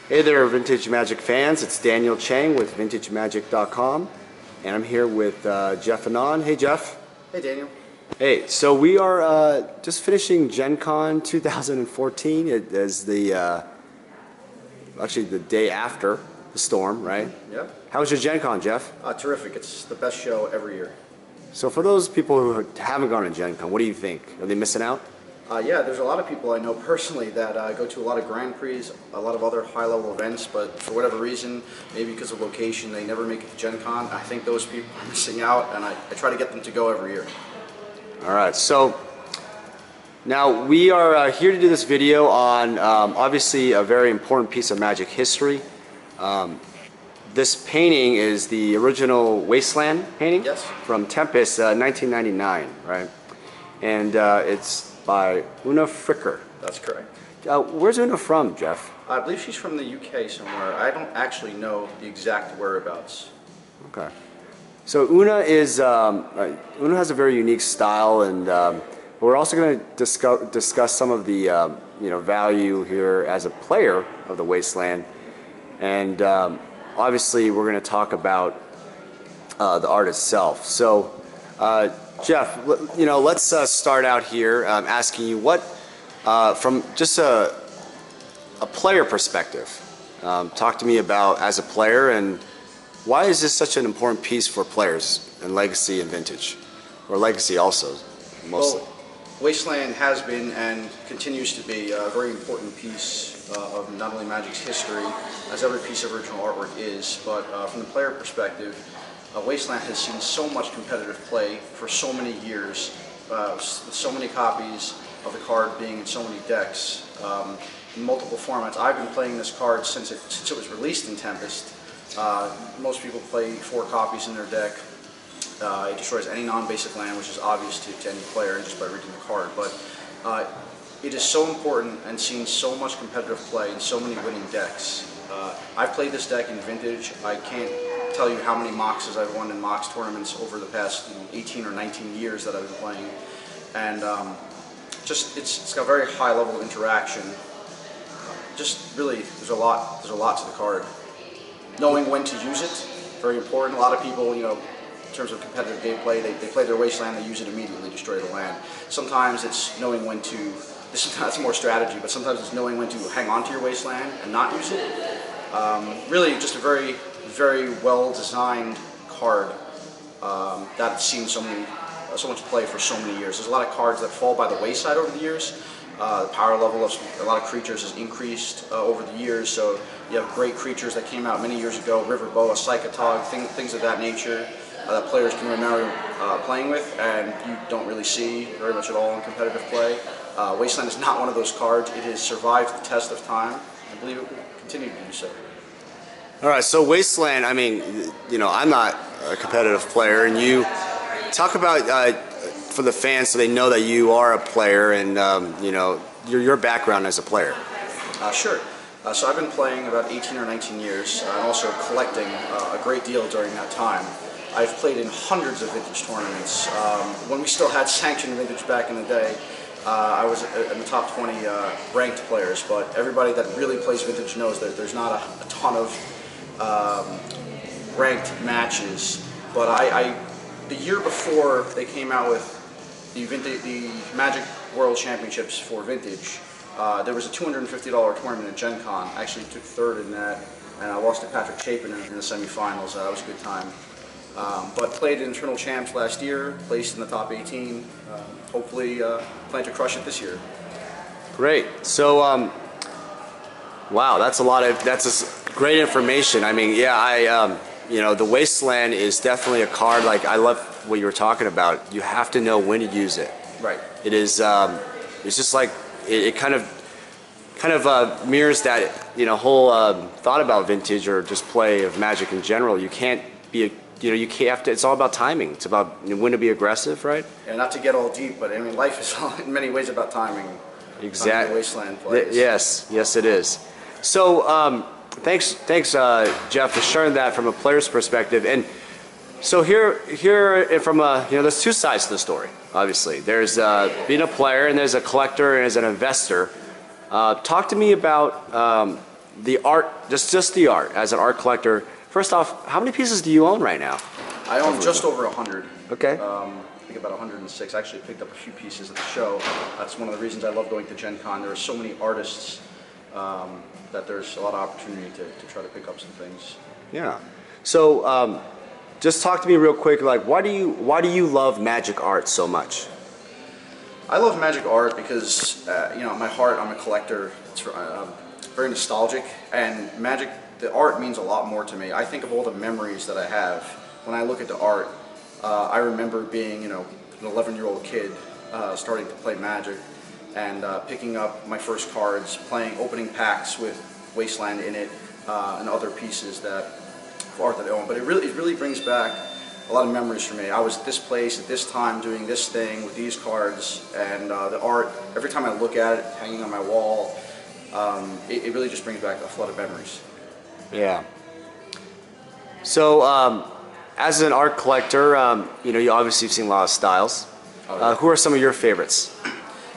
Hey there, Vintage Magic fans. It's Daniel Chang with VintageMagic.com, and I'm here with Jeff Anon. Hey, Jeff. Hey, Daniel. Hey, so we are just finishing Gen Con 2014. It is the actually the day after the storm, right? Yep. How was your Gen Con, Jeff? Terrific. It's the best show every year. So for those people who haven't gone to Gen Con, what do you think? Are they missing out? Yeah, there's a lot of people I know personally that go to a lot of Grand Prix, a lot of other high-level events, but for whatever reason, maybe because of location, they never make it to Gen Con. I think those people are missing out, and I try to get them to go every year. All right, so now we are here to do this video on obviously a very important piece of Magic history. This painting is the original Wasteland painting. Yes. From Tempest, 1999, right? And it's by Una Fricker. That's correct. Where's Una from, Jeff? I believe she's from the UK somewhere. I don't actually know the exact whereabouts. Okay. So Una is Una has a very unique style, and we're also going to discuss some of the value here as a player of the Wasteland, and obviously we're going to talk about the art itself. So Jeff, let's start out here asking you what, from just a player perspective, talk to me about as a player, and why is this such an important piece for players in Legacy and Vintage, or Legacy also, mostly? Well, Wasteland has been and continues to be a very important piece of not only Magic's history, as every piece of original artwork is, but from the player perspective, Wasteland has seen so much competitive play for so many years, with so many copies of the card being in so many decks, in multiple formats. I've been playing this card since it was released in Tempest. Most people play 4 copies in their deck. It destroys any non-basic land, which is obvious to any player just by reading the card. But it is so important and seen so much competitive play in so many winning decks. I've played this deck in Vintage. I can't tell you how many Moxes I've won in Mox tournaments over the past 18 or 19 years that I've been playing, and it's got a very high level of interaction. Just really, there's a lot to the card. Knowing when to use it, very important. A lot of people, in terms of competitive gameplay, they play their Wasteland, they use it immediately, destroy the land. Sometimes it's knowing when to. That's more strategy, but sometimes it's knowing when to hang on to your Wasteland and not use it. Really, just a very, very well-designed card that's seen so much play for so many years. There's a lot of cards that fall by the wayside over the years. The power level of a lot of creatures has increased over the years, so you have great creatures that came out many years ago, Riverboa, Psychotog, things of that nature that players can remember playing with, and you don't really see very much at all in competitive play. Wasteland is not one of those cards. It has survived the test of time. I believe it will continue to do so. All right, so Wasteland, I mean, I'm not a competitive player, and you talk about for the fans so they know that you are a player, and your background as a player. Sure. So I've been playing about 18 or 19 years, and also collecting a great deal during that time. I've played in hundreds of Vintage tournaments. When we still had sanctioned Vintage back in the day, I was in the top 20 ranked players, but everybody that really plays Vintage knows that there's not a ton of ranked matches. But the year before they came out with the Magic World Championships for Vintage, there was a $250 tournament at Gen Con. I actually took 3rd in that, and I lost to Patrick Chapin in the semifinals. That was a good time. But played in Internal Champs last year, placed in the top 18. Hopefully plan to crush it this year. Great. So, wow, that's great information. I mean, yeah, the Wasteland is definitely a card. Like, I love what you were talking about. You have to know when to use it. Right. It is. It's just like it kind of mirrors that whole thought about Vintage or just play of Magic in general. You can't be you can't it's all about timing. It's about when to be aggressive, right? Yeah, not to get all deep, but I mean, life is in many ways about timing. Exactly. Wasteland plays. Yes, it is. So, thanks, Jeff, for sharing that from a player's perspective. And so here, from there's 2 sides to the story. Obviously, there's being a player, and there's a collector, and there's an investor. Talk to me about the art, just the art, as an art collector, first off, how many pieces do you own right now? I own just over 100. Okay. I think about 106. I actually picked up a few pieces at the show. That's one of the reasons I love going to Gen Con. There are so many artists that there's a lot of opportunity to try to pick up some things. Yeah. So just talk to me real quick, like why do you love magic art so much? I love magic art because, you know, at my heart, I'm a collector. It's very nostalgic, and magic, the art means a lot more to me. I think of all the memories that I have. When I look at the art, I remember being, you know, an 11-year-old kid starting to play Magic and picking up my first cards, opening packs with Wasteland in it and other pieces of art that I own. But it really brings back a lot of memories for me. I was at this place at this time doing this thing with these cards, and the art, every time I look at it hanging on my wall, it really just brings back a flood of memories. Yeah. So as an art collector, you know, you obviously have seen a lot of styles. Oh, yeah. Who are some of your favorites?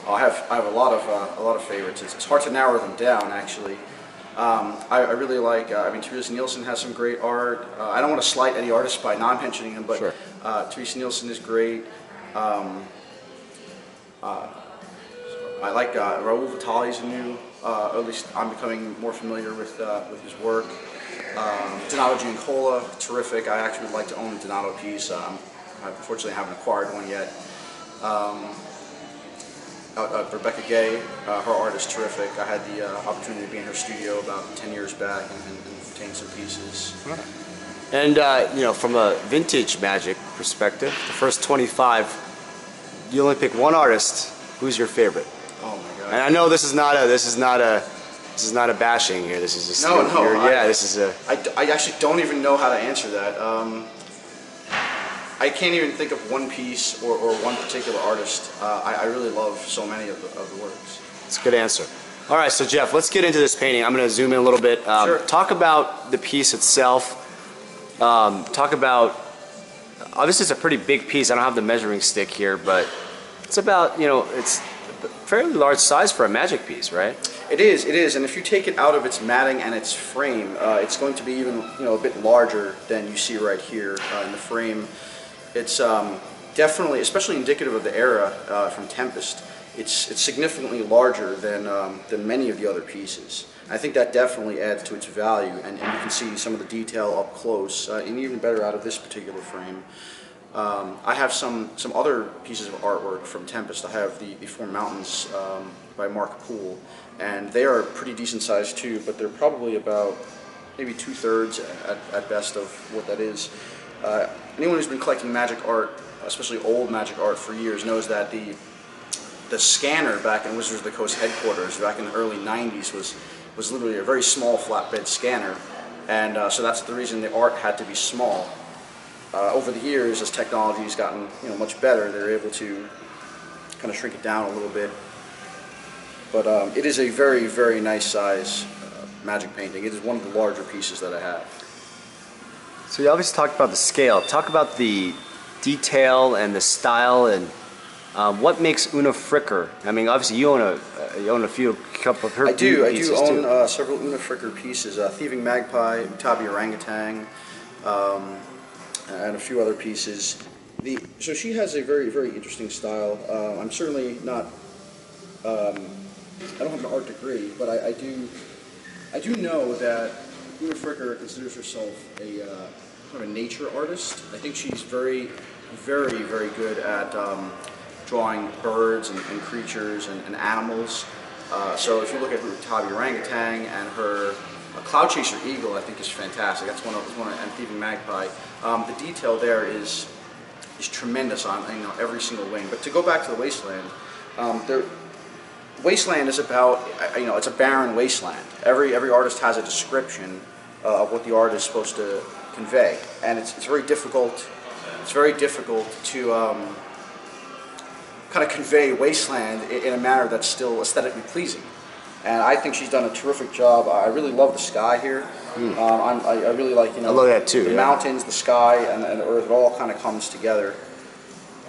Oh, I have a lot of favorites. It's hard to narrow them down, actually. I really like, I mean, Teresa Nielsen has some great art. I don't want to slight any artists by not mentioning them, but sure. Teresa Nielsen is great. I like Raul Vitale's new, at least I'm becoming more familiar with his work. Donato Giancola, terrific. I actually would like to own a Donato piece. I unfortunately haven't acquired one yet. Rebecca Gay, her art is terrific. I had the opportunity to be in her studio about 10 years back and obtain some pieces. Right. And you know, from a vintage magic perspective, the first 25, you only pick one artist. Who's your favorite? Oh my God! And I know this is not a bashing here. This is just this is a. I actually don't even know how to answer that. I can't even think of one piece or one particular artist. I really love so many of the works. That's a good answer. All right, so Jeff, let's get into this painting. I'm going to zoom in a little bit. Sure. Talk about the piece itself. Talk about, obviously it's a pretty big piece. I don't have the measuring stick here, but it's about, you know, it's a fairly large size for a magic piece, right? It is, and if you take it out of its matting and its frame, it's going to be even, you know, a bit larger than you see right here in the frame. It's definitely, especially indicative of the era from Tempest, it's significantly larger than many of the other pieces. I think that definitely adds to its value, and you can see some of the detail up close, and even better out of this particular frame. I have some other pieces of artwork from Tempest. I have the Four Mountains by Mark Poole, and they are pretty decent sized too, but they're probably about maybe 2/3 at best of what that is. Anyone who's been collecting magic art, especially old magic art for years, knows that the scanner back in Wizards of the Coast headquarters back in the early 90s was literally a very small flatbed scanner, and so that's the reason the art had to be small. Over the years, as technology has gotten, you know, much better, they're able to kind of shrink it down a little bit. But it is a very, very nice size magic painting. It is one of the larger pieces that I have. So you obviously talked about the scale. Talk about the detail and the style, and what makes Una Fricker. I mean, obviously you own a couple of her pieces I do too. own several Una Fricker pieces. Thieving Magpie, Utabi Orangutan, and a few other pieces. So she has a very, very interesting style. I'm certainly not. I don't have an art degree, but I do know that Una Fricker considers herself a kind of a nature artist. I think she's very, very, very good at drawing birds and creatures and animals. So if you look at her Utabi Orangutan and her Cloud Chaser Eagle, I think is fantastic. That's one and Thieving Magpie. The detail there is tremendous on, you know, every single wing. But to go back to the Wasteland, Wasteland is about, you know, it's a barren wasteland. Every artist has a description of what the art is supposed to convey, and it's very difficult. It's very difficult to kind of convey Wasteland in a manner that's still aesthetically pleasing. And I think she's done a terrific job. I really love the sky here. I really like, you know, I love that too, the mountains, the sky, and the earth. It all kind of comes together.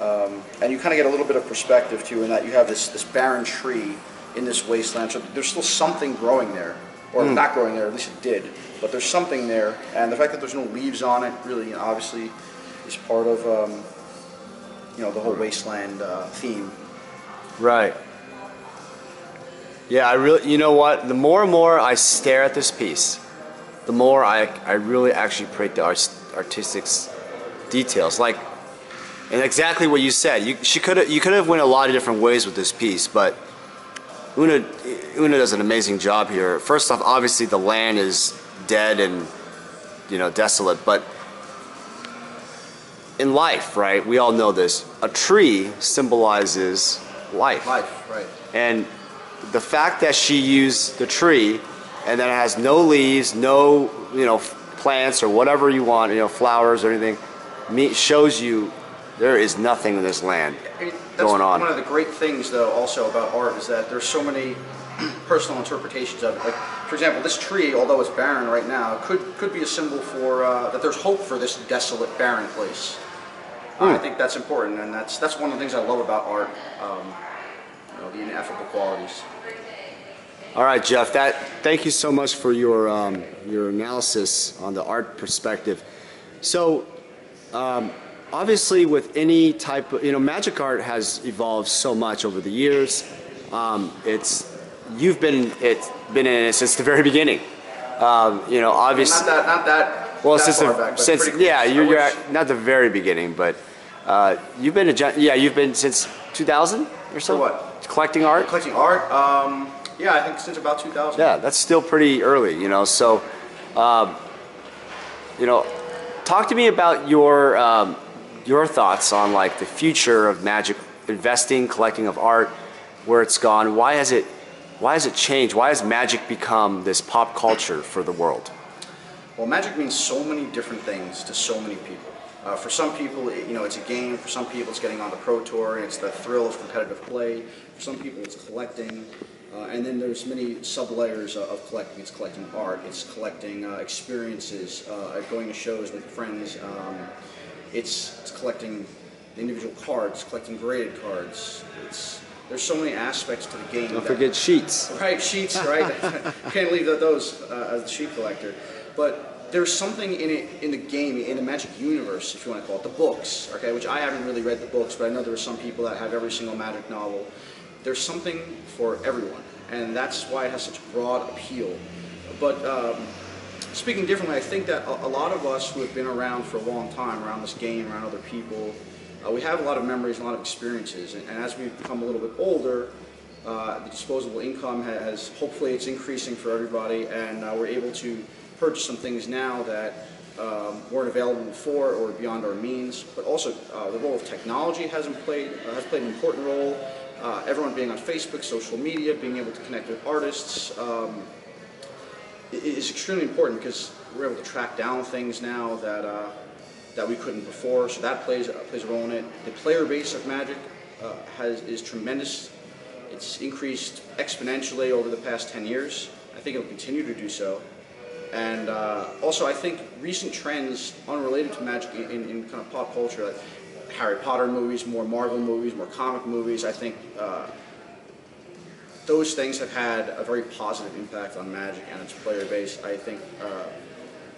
And you kind of get a little bit of perspective too, in that you have this barren tree in this wasteland. So there's still something growing there, or not growing there, at least it did. But there's something there, and the fact that there's no leaves on it really, obviously, is part of the whole Wasteland theme. Right. Yeah, I really, you know what? The more and more I stare at this piece, the more I really actually appreciate the artistic details. Like, and exactly what you said. You could have went a lot of different ways with this piece, but Una does an amazing job here. First off, obviously the land is dead and desolate, but in life, right? We all know this. A tree symbolizes life. Life, right? And the fact that she used the tree, and then it has no leaves, no plants or whatever you want, flowers or anything, shows you there is nothing in this land going on. One of the great things, though, also about art is that there's so many personal interpretations of it. Like, for example, this tree, although it's barren right now, could be a symbol for that there's hope for this desolate, barren place. I think that's important, and that's one of the things I love about art. The ineffable qualities. All right, Jeff. Thank you so much for your analysis on the art perspective. So, obviously, with any type of magic art has evolved so much over the years. You've been in it since the very beginning. Obviously not that. Well, that since you're not the very beginning, but you've been since 2000 or so. For what? Collecting art. Collecting art. Yeah, I think since about 2000. Yeah, that's still pretty early, So, talk to me about your thoughts on like the future of magic investing, collecting of art, where it's gone. Why has it changed? Why has magic become this pop culture for the world? Well, magic means so many different things to so many people. For some people, it's a game. For some people, it's getting on the Pro Tour, and it's the thrill of competitive play. For some people, it's collecting. And then there's many sub-layers of collecting. It's collecting art. It's collecting experiences, going to shows with friends. It's collecting individual cards, collecting graded cards. There's so many aspects to the game. Don't forget sheets. Right, sheets, right? Can't leave those as a sheet collector. But there's something in the game, in the Magic universe, if you want to call it, the books, okay, which I haven't really read the books, but I know there are some people that have every single Magic novel. There's something for everyone, and that's why it has such broad appeal. But speaking differently, I think that a lot of us who have been around for a long time, around this game, around other people, we have a lot of memories, a lot of experiences, and as we've become a little bit older, the disposable income hopefully it's increasing for everybody, and we're able to purchase some things now that weren't available before or beyond our means. But also the role of technology has played an important role. Everyone being on Facebook, social media, being able to connect with artists is extremely important because we're able to track down things now that we couldn't before. So that plays a role in it. The player base of Magic is tremendous. It's increased exponentially over the past 10 years. I think it'll continue to do so. And also, I think recent trends unrelated to Magic in kind of pop culture, like Harry Potter movies, more Marvel movies, more comic movies, I think those things have had a very positive impact on Magic and its player base. I think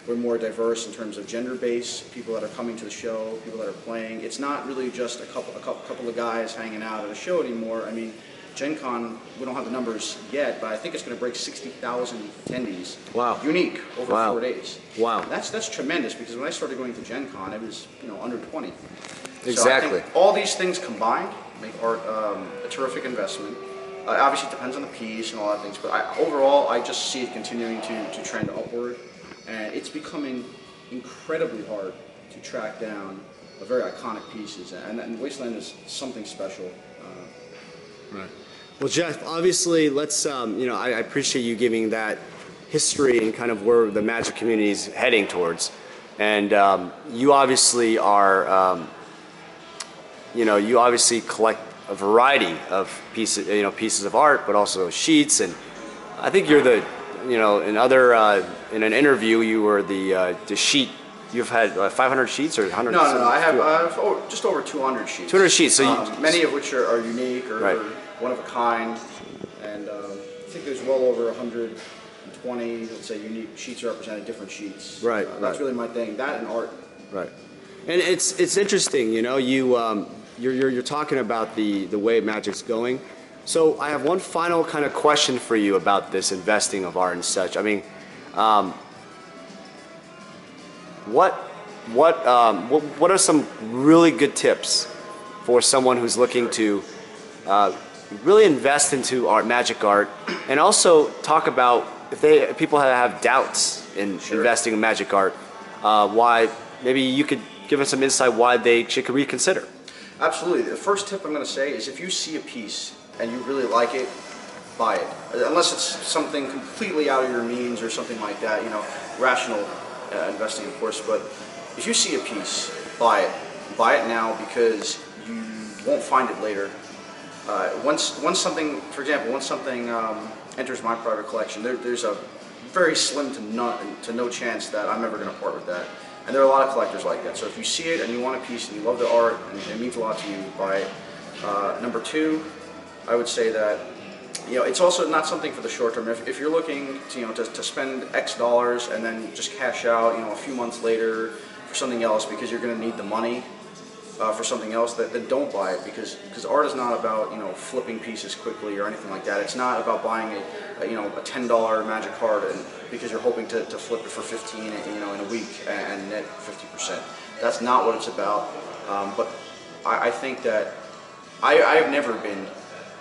we're more diverse in terms of gender base, people that are coming to the show, people that are playing. It's not really just a couple of guys hanging out at a show anymore. I mean, Gen Con, we don't have the numbers yet, but I think it's going to break 60,000 attendees. Wow. Unique over 4 days. Wow. That's tremendous because when I started going to Gen Con, it was under 20. Exactly. So I think all these things combined make art a terrific investment. Obviously, it depends on the piece and all that things, but overall, I just see it continuing to trend upward, and it's becoming incredibly hard to track down very iconic pieces, and Wasteland is something special. Right. Well, Jeff, obviously, let's, I appreciate you giving that history and kind of where the Magic community is heading towards. And you obviously are, you obviously collect a variety of pieces of art, but also sheets. And I think you're the, in an interview, you were the sheet. You've had 500 sheets or 100? No. I have just over 200 sheets. 200 sheets. So many of which are unique or right. one of a kind, and I think there's well over 120 20, let's say, unique sheets representing different sheets. Right. That's really my thing. That and art. Right. And it's interesting, you know, you're talking about the way Magic's going. So I have one final kind of question for you about this investing of art and such. I mean, what are some really good tips for someone who's looking to really invest into art, Magic art, and also talk about if people have doubts in investing in Magic art, why maybe you could give us some insight why they should reconsider. Absolutely. The first tip I'm going to say is if you see a piece and you really like it, buy it. Unless it's something completely out of your means or something like that, you know, rational investing, of course. But if you see a piece, buy it. Buy it now because you won't find it later. Once something, for example, once something enters my private collection, there's a very slim to no chance that I'm ever going to part with that. And there are a lot of collectors like that. So if you see it and you want a piece and you love the art and it means a lot to you, buy it. Number two, I would say that, you know, it's also not something for the short term. If you're looking to, you know, to spend X dollars and then just cash out, you know, a few months later for something else because you're going to need the money for something else, then don't buy it because art is not about, you know, flipping pieces quickly or anything like that. It's not about buying a $10 Magic card and because you're hoping to flip it for 15, you know, in a week and net 50%. That's not what it's about. But I think that I have never been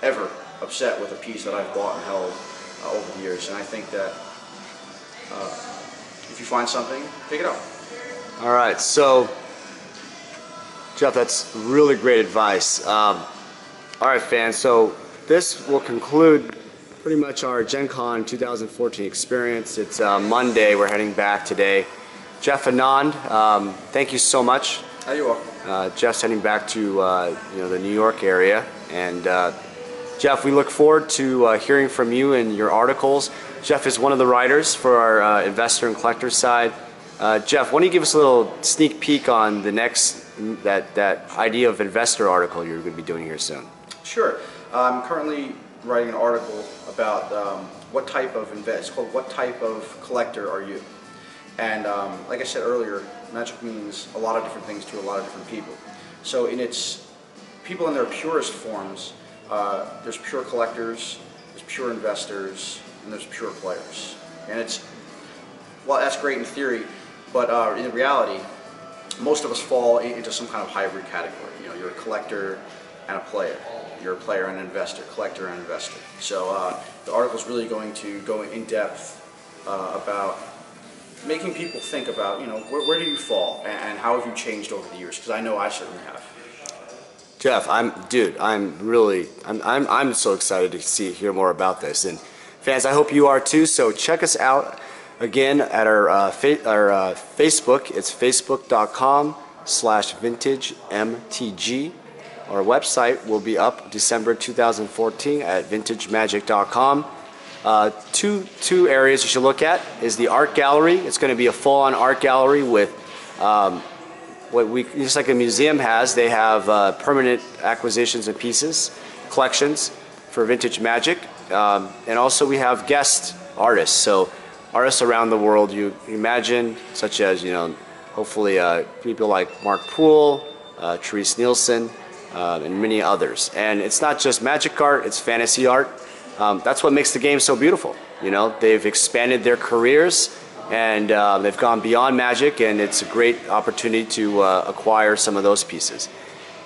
ever upset with a piece that I've bought and held over the years, and I think that if you find something, pick it up. All right, so Jeff, that's really great advice. All right, fans, so this will conclude pretty much our Gen Con 2014 experience. It's Monday, we're heading back today. Jeff Anand, thank you so much. How you welcome. Jeff's heading back to you know, the New York area, and Jeff, we look forward to hearing from you and your articles. Jeff is one of the writers for our investor and collector side. Jeff, why don't you give us a little sneak peek on the next that idea of investor article you're going to be doing here soon? Sure. I'm currently writing an article about what type of it's called "What Type of Collector Are You?" And like I said earlier, Magic means a lot of different things to a lot of different people. So in its people in their purest forms, there's pure collectors, there's pure investors, and there's pure players. And it's, well, that's great in theory, but in reality, most of us fall into some kind of hybrid category. You know, you're a collector and a player. You're a player and an investor, collector and investor. So the article is really going to go in depth about making people think about, you know, where do you fall and how have you changed over the years? Because I know I certainly have. Jeff, I'm so excited to hear more about this, and fans, I hope you are too. So check us out again at our Facebook. It's facebook.com/vintagemtg. Our website will be up December 2014 at vintagemagic.com. Two areas you should look at is the art gallery. It's going to be a full-on art gallery with just like a museum has. They have permanent acquisitions and pieces, collections for vintage magic, and also we have guest artists. So artists around the world you imagine, such as, you know, hopefully people like Mark Poole, Therese Nielsen, and many others. And it's not just magic art; it's fantasy art. That's what makes the game so beautiful. You know, they've expanded their careers and they've gone beyond magic, and it's a great opportunity to acquire some of those pieces.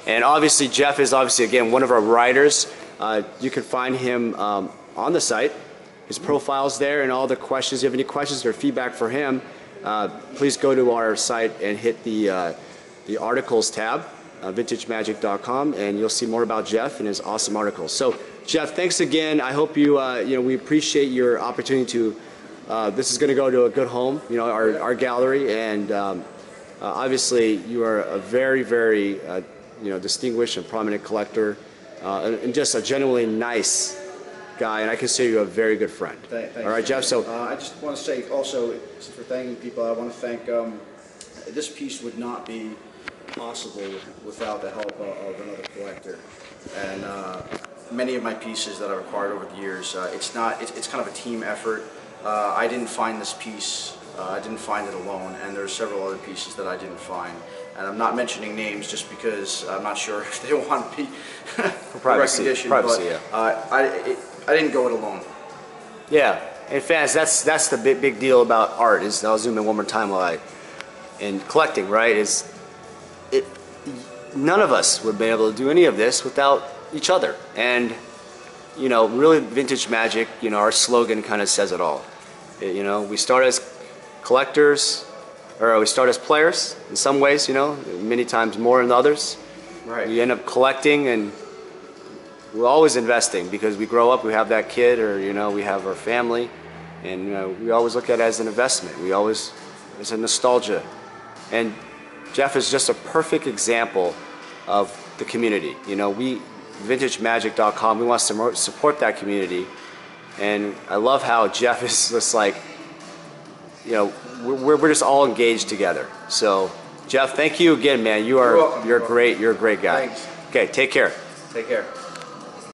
And obviously, Jeff is again one of our writers. You can find him on the site. His profile's there, and all the questions. If you have any questions or feedback for him, please go to our site and hit the articles tab, vintagemagic.com, and you'll see more about Jeff and his awesome articles. So, Jeff, thanks again. I hope you we appreciate your opportunity to. This is going to go to a good home, you know, our gallery, and obviously you are a very, very distinguished and prominent collector, and just a genuinely nice guy, and I consider you a very good friend. Thanks. All right, Jeff. So I just want to say also, for thanking people, I want to thank this piece would not be possible without the help of another collector, and many of my pieces that I've acquired over the years, it's kind of a team effort. I didn't find this piece. I didn't find it alone, and there's several other pieces that I didn't find. And I'm not mentioning names just because I'm not sure if they want to be recognition. Privacy, but I didn't go it alone. Yeah, and fans, that's the big deal about art. Is I'll zoom in one more time and collecting, right? None of us would be able to do any of this without each other. And you know, really, vintage magic. You know, our slogan kind of says it all. You know, we start as collectors, or we start as players in some ways. You know, many times more than others. Right. We end up collecting, and we're always investing because we grow up, we have that kid, or you know, we have our family, and you know, we always look at it as an investment. We always, it's a nostalgia. And Jeff is just a perfect example of the community. You know, VintageMagic.com, we want to support that community. And I love how Jeff is just like, you know, we're just all engaged together. So, Jeff, thank you again, man. You're great. You're a great guy. Thanks. Okay, take care. Take care.